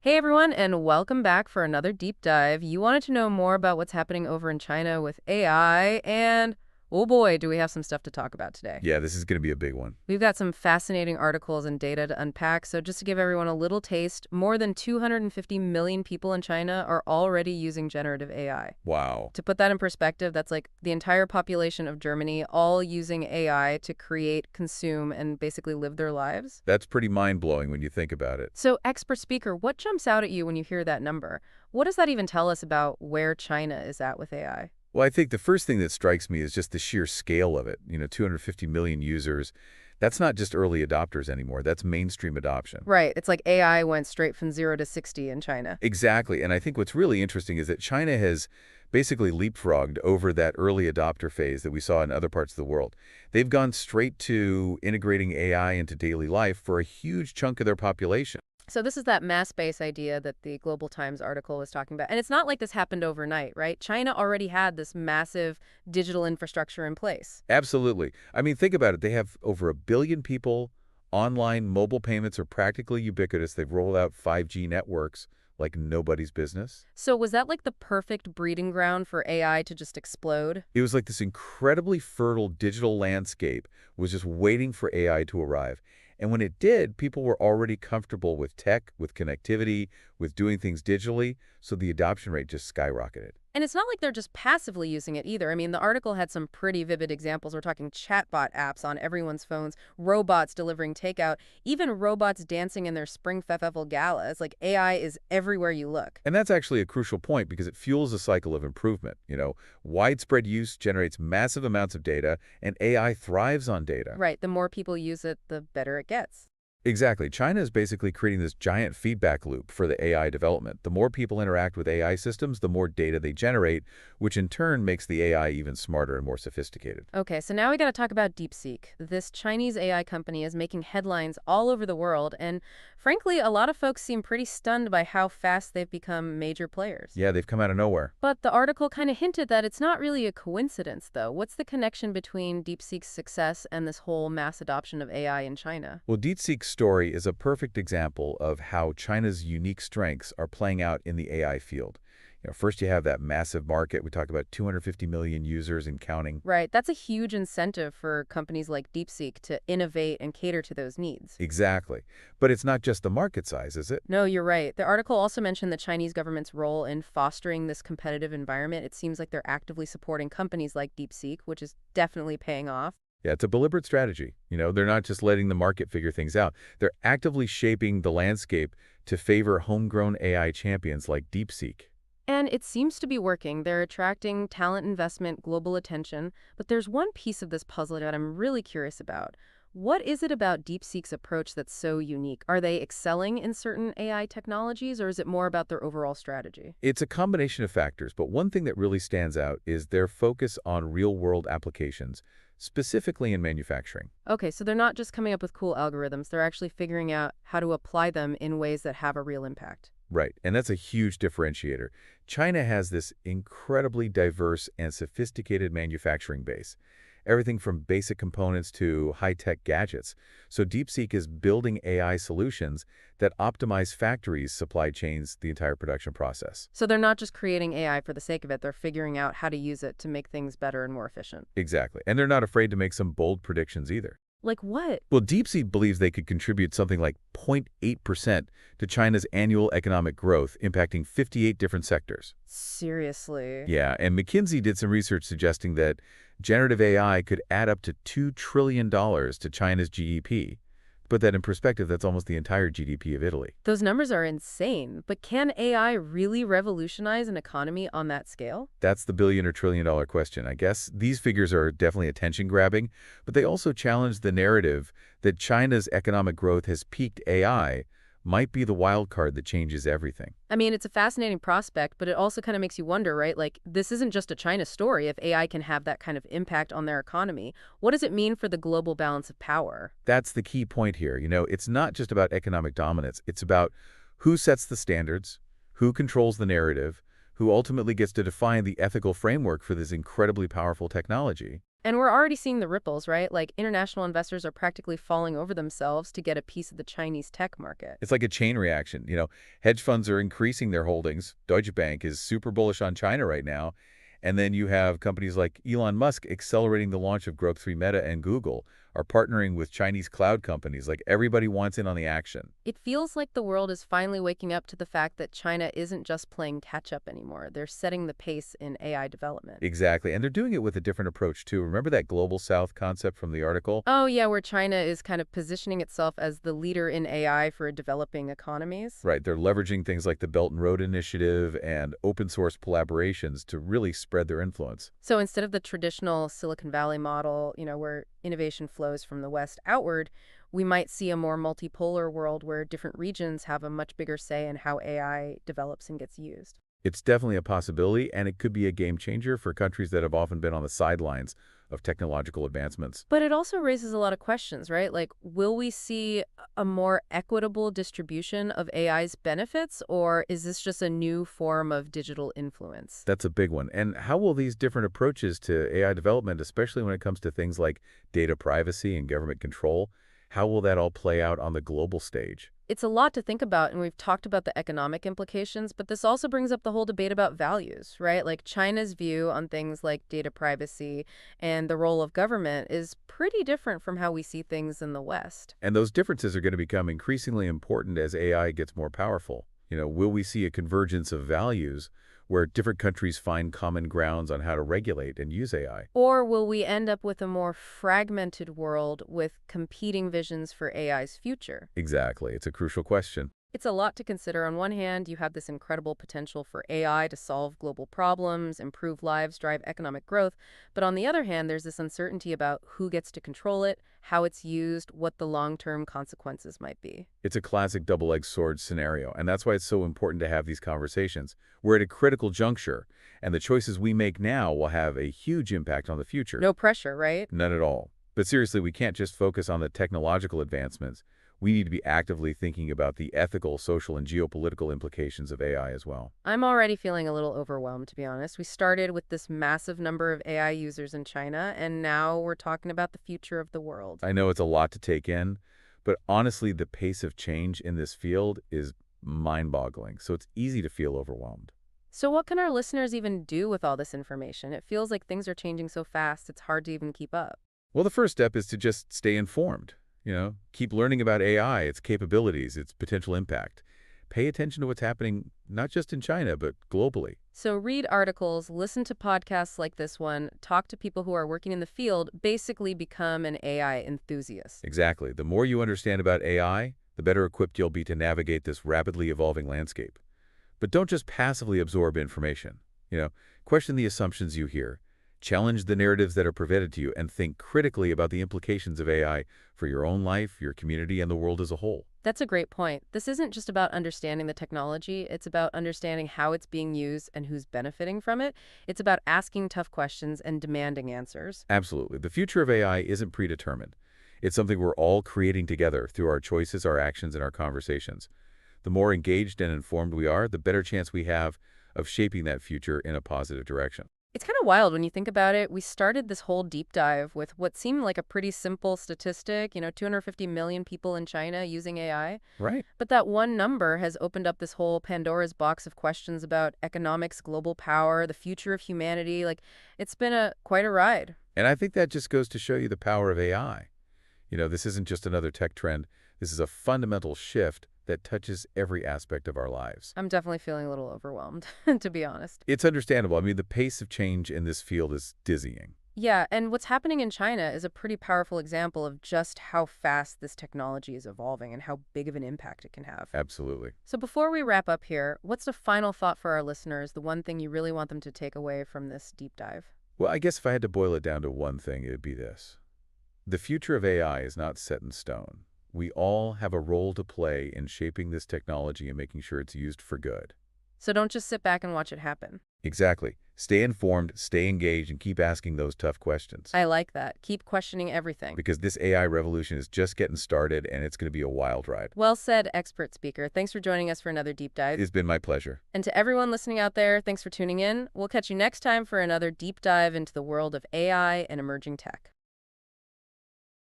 Hey everyone, and welcome back for another deep dive. You wanted to know more about what's happening over in China with AI, and oh boy, do we have some stuff to talk about today. Yeah, this is going to be a big one. We've got some fascinating articles and data to unpack, so just to give everyone a little taste, more than 250 million people in China are already using generative AI. Wow. To put that in perspective, that's like the entire population of Germany all using AI to create, consume, and basically live their lives. That's pretty mind-blowing when you think about it. So, expert speaker, what jumps out at you when you hear that number? What does that even tell us about where China is at with AI? Well, I think the first thing that strikes me is just the sheer scale of it. 250 million users. That's not just early adopters anymore. That's mainstream adoption. Right. It's like AI went straight from 0 to 60 in China. Exactly. And I think what's really interesting is that China has basically leapfrogged over that early adopter phase that we saw in other parts of the world. They've gone straight to integrating AI into daily life for a huge chunk of their population. So, this is that mass base idea that the Global Times article was talking about. And it's not like this happened overnight, right? China already had this massive digital infrastructure in place. Absolutely. I mean, think about it. They have over 1 billion people. Online mobile payments are practically ubiquitous. They've rolled out 5G networks like nobody's business. So, was that like the perfect breeding ground for AI to just explode? It was like this incredibly fertile digital landscape was just waiting for AI to arrive. And when it did, people were already comfortable with tech, with connectivity, with doing things digitally, so the adoption rate just skyrocketed. And it's not like they're just passively using it either. I mean, the article had some pretty vivid examples. We're talking chatbot apps on everyone's phones, robots delivering takeout, even robots dancing in their Spring Festival gala. It's like AI is everywhere you look. And that's actually a crucial point because it fuels a cycle of improvement. Widespread use generates massive amounts of data, and AI thrives on data. Right. The more people use it, the better it gets. Exactly. China is basically creating this giant feedback loop for the AI development. The more people interact with AI systems, the more data they generate, which in turn makes the AI even smarter and more sophisticated. Okay, so now we got to talk about DeepSeek. This Chinese AI company is making headlines all over the world, and frankly, a lot of folks seem pretty stunned by how fast they've become major players. Yeah, they've come out of nowhere. But the article kind of hinted that it's not really a coincidence, though. What's the connection between DeepSeek's success and this whole mass adoption of AI in China? Well, DeepSeek's story is a perfect example of how China's unique strengths are playing out in the AI field. First you have that massive market. We talked about 250 million users and counting. Right, that's a huge incentive for companies like DeepSeek to innovate and cater to those needs. Exactly. But it's not just the market size, is it? No, you're right. The article also mentioned the Chinese government's role in fostering this competitive environment. It seems like they're actively supporting companies like DeepSeek, which is definitely paying off. Yeah, it's a deliberate strategy. They're not just letting the market figure things out. They're actively shaping the landscape to favor homegrown AI champions like DeepSeek. And it seems to be working. They're attracting talent investment, global attention. But there's one piece of this puzzle that I'm really curious about. What is it about DeepSeek's approach that's so unique? Are they excelling in certain AI technologies, or is it more about their overall strategy? It's a combination of factors, but one thing that really stands out is their focus on real-world applications, specifically in manufacturing. Okay, so they're not just coming up with cool algorithms. They're actually figuring out how to apply them in ways that have a real impact. Right, and that's a huge differentiator. China has this incredibly diverse and sophisticated manufacturing base, everything from basic components to high-tech gadgets. So DeepSeek is building AI solutions that optimize factories, supply chains, the entire production process. So they're not just creating AI for the sake of it. They're figuring out how to use it to make things better and more efficient. Exactly, and they're not afraid to make some bold predictions either. Like what? Well, DeepSeek believes they could contribute something like 0.8% to China's annual economic growth, impacting 58 different sectors. Seriously? Yeah, and McKinsey did some research suggesting that generative AI could add up to $2 trillion to China's GDP. To put that in perspective, that's almost the entire GDP of Italy. Those numbers are insane. But can AI really revolutionize an economy on that scale? That's the billion or trillion dollar question. I guess these figures are definitely attention-grabbing, but they also challenge the narrative that China's economic growth has peaked AI might be the wild card that changes everything. I mean, it's a fascinating prospect, but it also kind of makes you wonder, right? Like, this isn't just a China story. If AI can have that kind of impact on their economy, what does it mean for the global balance of power? That's the key point here. It's not just about economic dominance. It's about who sets the standards, who controls the narrative, who ultimately gets to define the ethical framework for this incredibly powerful technology. And we're already seeing the ripples, right? Like international investors are practically falling over themselves to get a piece of the Chinese tech market. It's like a chain reaction. Hedge funds are increasing their holdings. Deutsche Bank is super bullish on China right now. And then you have companies like Elon Musk accelerating the launch of Growth 3 Meta and Google are partnering with Chinese cloud companies. Like everybody wants in on the action. It feels like the world is finally waking up to the fact that China isn't just playing catch up anymore. They're setting the pace in AI development. Exactly. And they're doing it with a different approach, too. Remember that Global South concept from the article? Oh, yeah, where China is kind of positioning itself as the leader in AI for developing economies. Right. They're leveraging things like the Belt and Road Initiative and open source collaborations to really spread their influence. So instead of the traditional Silicon Valley model, where innovation flows from the West outward, we might see a more multipolar world where different regions have a much bigger say in how AI develops and gets used. It's definitely a possibility, and it could be a game changer for countries that have often been on the sidelines of technological advancements. But it also raises a lot of questions, right? Like, will we see a more equitable distribution of AI's benefits, or is this just a new form of digital influence? That's a big one. And how will these different approaches to AI development, especially when it comes to things like data privacy and government control, how will that all play out on the global stage? It's a lot to think about, and we've talked about the economic implications, but this also brings up the whole debate about values, right? Like China's view on things like data privacy and the role of government is pretty different from how we see things in the West. And those differences are going to become increasingly important as AI gets more powerful. Will we see a convergence of values where different countries find common grounds on how to regulate and use AI? Or will we end up with a more fragmented world with competing visions for AI's future? Exactly. It's a crucial question. It's a lot to consider. On one hand, you have this incredible potential for AI to solve global problems, improve lives, drive economic growth. But on the other hand, there's this uncertainty about who gets to control it, how it's used, what the long-term consequences might be. It's a classic double-edged sword scenario, and that's why it's so important to have these conversations. We're at a critical juncture, and the choices we make now will have a huge impact on the future. No pressure, right? None at all. But seriously, we can't just focus on the technological advancements. We need to be actively thinking about the ethical, social, and geopolitical implications of AI as well. I'm already feeling a little overwhelmed, to be honest. We started with this massive number of AI users in China, and now we're talking about the future of the world. I know it's a lot to take in, but honestly, the pace of change in this field is mind-boggling, so it's easy to feel overwhelmed. So what can our listeners even do with all this information? It feels like things are changing so fast, it's hard to even keep up. Well, the first step is to just stay informed. Keep learning about AI, its capabilities, its potential impact. Pay attention to what's happening not just in China, but globally. So read articles, listen to podcasts like this one, talk to people who are working in the field, basically become an AI enthusiast. Exactly. The more you understand about AI, the better equipped you'll be to navigate this rapidly evolving landscape. But don't just passively absorb information. Question the assumptions you hear. Challenge the narratives that are presented to you and think critically about the implications of AI for your own life, your community, and the world as a whole. That's a great point. This isn't just about understanding the technology, it's about understanding how it's being used and who's benefiting from it. It's about asking tough questions and demanding answers. Absolutely. The future of AI isn't predetermined. It's something we're all creating together through our choices, our actions, and our conversations. The more engaged and informed we are, the better chance we have of shaping that future in a positive direction. It's kind of wild when you think about it. We started this whole deep dive with what seemed like a pretty simple statistic, 250 million people in China using AI. Right. But that one number has opened up this whole Pandora's box of questions about economics, global power, the future of humanity. Like, it's been quite a ride. And I think that just goes to show you the power of AI. This isn't just another tech trend. This is a fundamental shift that touches every aspect of our lives. I'm definitely feeling a little overwhelmed, to be honest. It's understandable. I mean, the pace of change in this field is dizzying. Yeah, and what's happening in China is a pretty powerful example of just how fast this technology is evolving and how big of an impact it can have. Absolutely. So before we wrap up here, what's the final thought for our listeners, the one thing you really want them to take away from this deep dive? Well, I guess if I had to boil it down to one thing, it would be this. The future of AI is not set in stone. We all have a role to play in shaping this technology and making sure it's used for good. So don't just sit back and watch it happen. Exactly. Stay informed, stay engaged, and keep asking those tough questions. I like that. Keep questioning everything. Because this AI revolution is just getting started, and it's going to be a wild ride. Well said, expert speaker. Thanks for joining us for another deep dive. It's been my pleasure. And to everyone listening out there, thanks for tuning in. We'll catch you next time for another deep dive into the world of AI and emerging tech.